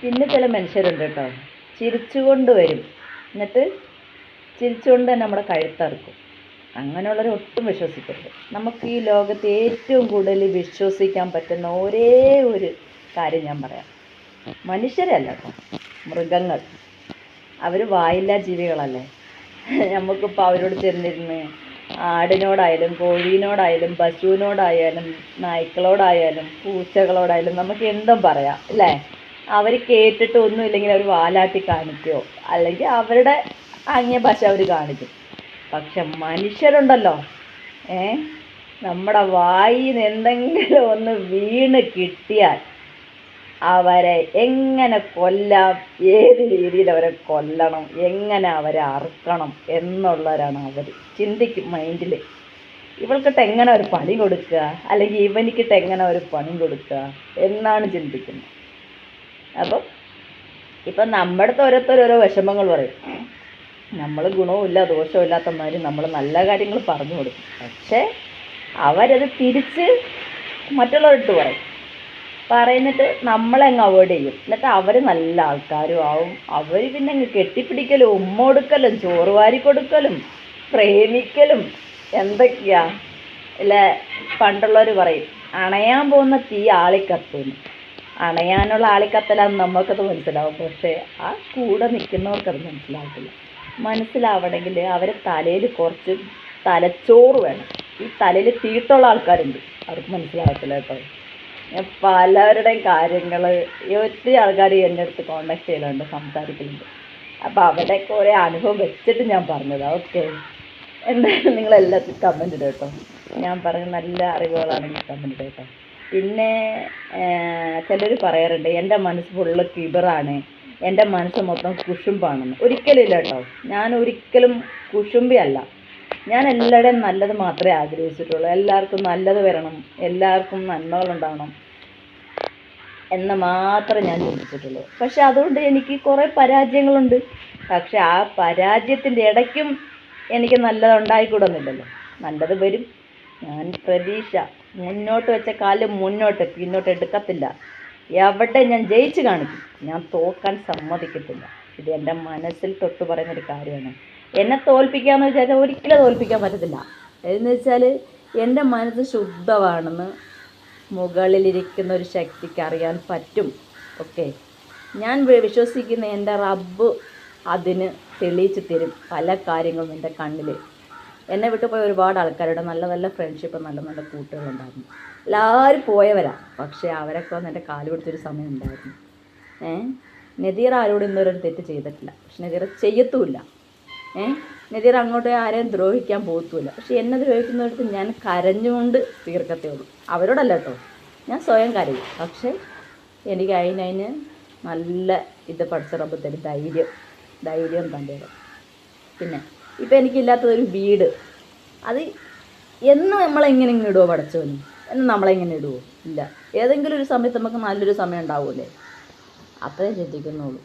പിന്നെ ചില മനുഷ്യരുണ്ട് കേട്ടോ, ചിരിച്ചുകൊണ്ട് വരും, എന്നിട്ട് ചിരിച്ചുകൊണ്ട് തന്നെ നമ്മുടെ കഴുത്തറുക്കും. അങ്ങനെയുള്ളവരെ ഒട്ടും വിശ്വസിക്കരുത്. നമുക്ക് ഈ ലോകത്ത് ഏറ്റവും കൂടുതൽ വിശ്വസിക്കാൻ പറ്റുന്ന ഒരേ ഒരു കാര്യം ഞാൻ പറയാം. മനുഷ്യരല്ല കേട്ടോ, മൃഗങ്ങൾ. അവർ വായില്ലാ ജീവികളല്ലേ. നമുക്കിപ്പോൾ അവരോട് ചെന്നിരുന്ന് ആടിനോടായാലും കോഴീനോടായാലും പശുവിനോടായാലും നായ്ക്കളോടായാലും പൂച്ചകളോടായാലും നമുക്ക് എന്തും പറയാം അല്ലേ. അവർ കേട്ടിട്ട് ഒന്നുമില്ലെങ്കിൽ അവർ വാലാട്ടി കാണിക്കുമോ അല്ലെങ്കിൽ അവരുടെ ആംഗ്യ ഭാഷ അവർ കാണിക്കും. പക്ഷെ മനുഷ്യരുണ്ടല്ലോ, നമ്മുടെ വായിൽ നിന്ന് എന്തെങ്കിലും ഒന്ന് വീണ് കിട്ടിയാൽ അവരെ എങ്ങനെ കൊല്ലാം, ഏത് രീതിയിൽ അവരെ കൊല്ലണം, എങ്ങനെ അവരെ അറുക്കണം എന്നുള്ളവരാണ് അവർ ചിന്തിക്കും മൈൻഡിൽ. ഇവൾക്കിട്ട് എങ്ങനെ ഒരു പണി കൊടുക്കുക, അല്ലെങ്കിൽ ഇവനിക്കിട്ട് എങ്ങനെ ഒരു പണി കൊടുക്കുക എന്നാണ് ചിന്തിക്കുന്നത്. അപ്പം ഇപ്പം നമ്മുടെ അടുത്ത് ഓരോരുത്തരോരോ വിഷമങ്ങൾ പറയും. നമ്മൾ ഗുണവുമില്ല ദോഷമില്ലാത്ത മാതിരി നമ്മൾ നല്ല കാര്യങ്ങൾ പറഞ്ഞു കൊടുക്കും. പക്ഷേ അവരത് തിരിച്ച് മറ്റുള്ളവരിട്ട് പറയുന്നിട്ട് നമ്മളെ അങ്ങ് അവോയ്ഡ് ചെയ്യും. എന്നിട്ട് അവർ നല്ല ആൾക്കാരും ആവും. അവർ പിന്നെ അങ്ങ് കെട്ടിപ്പിടിക്കലും ഉമ്മ കൊടുക്കലും ചോറ് വാരി കൊടുക്കലും പ്രേമിക്കലും എന്തൊക്കെയാ അല്ലേ. പണ്ടുള്ളവർ പറയും അണയാൻ പോകുന്ന തീ ആളിക്കത്തുന്നു. അണയാനുള്ള ആളിക്കത്തലാന്ന് നമുക്കത് മനസ്സിലാവും. പക്ഷേ ആ കൂടെ നിൽക്കുന്നവർക്കത് മനസ്സിലാകത്തില്ല. മനസ്സിലാവണമെങ്കിൽ അവരെ തലയിൽ കുറച്ച് തലച്ചോറ് വേണം. ഈ തലയിൽ തീട്ടുള്ള ആൾക്കാരുണ്ട്, അവർക്ക് മനസ്സിലാകത്തില്ല കേട്ടോ. ഞാൻ പലരുടെയും കാര്യങ്ങൾ ഒത്തിരി ആൾക്കാർ എൻ്റെ അടുത്ത് കോണ്ടാക്ട് ചെയ്യലുണ്ട്, സംസാരിക്കലുണ്ട്. അപ്പോൾ അവരുടെയൊക്കെ ഒരേ അനുഭവം വെച്ചിട്ട് ഞാൻ പറഞ്ഞതാണ്. ഓക്കെ, എന്തായാലും നിങ്ങളെല്ലാത്തിനും കമൻറ്റ് ഇടും കേട്ടോ. ഞാൻ പറഞ്ഞ നല്ല അറിവുകളാണെങ്കിൽ കമൻറ്റ് ഇടും കേട്ടോ. പിന്നെ ചിലർ പറയാറുണ്ട് എൻ്റെ മനസ്സ് ഫുള്ള് കിബറാണ്, എൻ്റെ മനസ്സ് മൊത്തം കുശുമ്പാണെന്ന്. ഒരിക്കലും ഇല്ല കേട്ടോ. ഞാൻ ഒരിക്കലും കുശുമ്പി അല്ല. ഞാൻ എല്ലാവരുടെയും നല്ലത് മാത്രമേ ആഗ്രഹിച്ചിട്ടുള്ളൂ. എല്ലാവർക്കും നല്ലത് വരണം, എല്ലാവർക്കും നന്മകളുണ്ടാവണം എന്ന് മാത്രമേ ഞാൻ ചിന്തിച്ചിട്ടുള്ളൂ. പക്ഷെ അതുകൊണ്ട് എനിക്ക് കുറേ പരാജയങ്ങളുണ്ട്. പക്ഷെ ആ പരാജയത്തിൻ്റെ ഇടയ്ക്കും എനിക്ക് നല്ലത് ഉണ്ടായിക്കൂടുന്നില്ലല്ലോ. നല്ലത് വരും. ഞാൻ പ്രതീക്ഷ മുന്നോട്ട് വെച്ച കാലം മുന്നോട്ട്, പിന്നോട്ട് എടുക്കത്തില്ല. എവിടെ ഞാൻ ജയിച്ച് കാണിക്കും. ഞാൻ തോക്കാൻ സമ്മതിക്കത്തില്ല. ഇത് എൻ്റെ മനസ്സിൽ തൊട്ട് പറയുന്നൊരു കാര്യമാണ്. എന്നെ തോൽപ്പിക്കാമെന്ന് വിചാരിച്ചാൽ ഒരിക്കലും തോൽപ്പിക്കാൻ പറ്റത്തില്ല. എന്ന് വെച്ചാൽ എൻ്റെ മനസ്സ് ശുദ്ധമാണെന്ന് മുകളിലിരിക്കുന്ന ഒരു ശക്തിക്ക് അറിയാൻ പറ്റും. ഓക്കെ, ഞാൻ വിശ്വസിക്കുന്ന എൻ്റെ റബ്ബ് അതിന് തെളിയിച്ച് തരും പല കാര്യങ്ങളും എൻ്റെ കണ്ണിൽ. എന്നെ വിട്ടു പോയ ഒരുപാട് ആൾക്കാരുടെ നല്ല നല്ല ഫ്രണ്ട്ഷിപ്പ്, നല്ല നല്ല കൂട്ടുകളുണ്ടായിരുന്നു. എല്ലാവരും പോയവരാ. പക്ഷേ അവരൊക്കെ വന്ന് എൻ്റെ കാല് പിടിച്ചൊരു സമയം ഉണ്ടായിരുന്നു. നദീർ ആരോടും ഇന്നൊരു തെറ്റ് ചെയ്തിട്ടില്ല. പക്ഷെ നദീർ ചെയ്യത്തുമില്ല. നദീർ അങ്ങോട്ട് ആരെയും ദ്രോഹിക്കാൻ പോകത്തുമില്ല. പക്ഷെ എന്നെ ദ്രോഹിക്കുന്നിടത്ത് ഞാൻ കരഞ്ഞുകൊണ്ട് തീർക്കത്തേ ഉള്ളൂ. അവരോടല്ല കേട്ടോ, ഞാൻ സ്വയം കരയും. പക്ഷേ എനിക്ക് അതിന് നല്ല ഇത് പഠിച്ച റബ്ബ് തരും ധൈര്യം തൻ്റെ. പിന്നെ ഇപ്പം എനിക്കില്ലാത്തതൊരു വീട്. അത് എന്ന് നമ്മളെങ്ങനെ ഇങ്ങനെ ഇടുമോ പഠിച്ചവന്, എന്ന് നമ്മളെങ്ങനെ ഇടുമോ? ഇല്ല. ഏതെങ്കിലും ഒരു സമയത്ത് നമുക്ക് നല്ലൊരു സമയം ഉണ്ടാവുമല്ലേ, അത്രയും ചിന്തിക്കുന്നുള്ളൂ.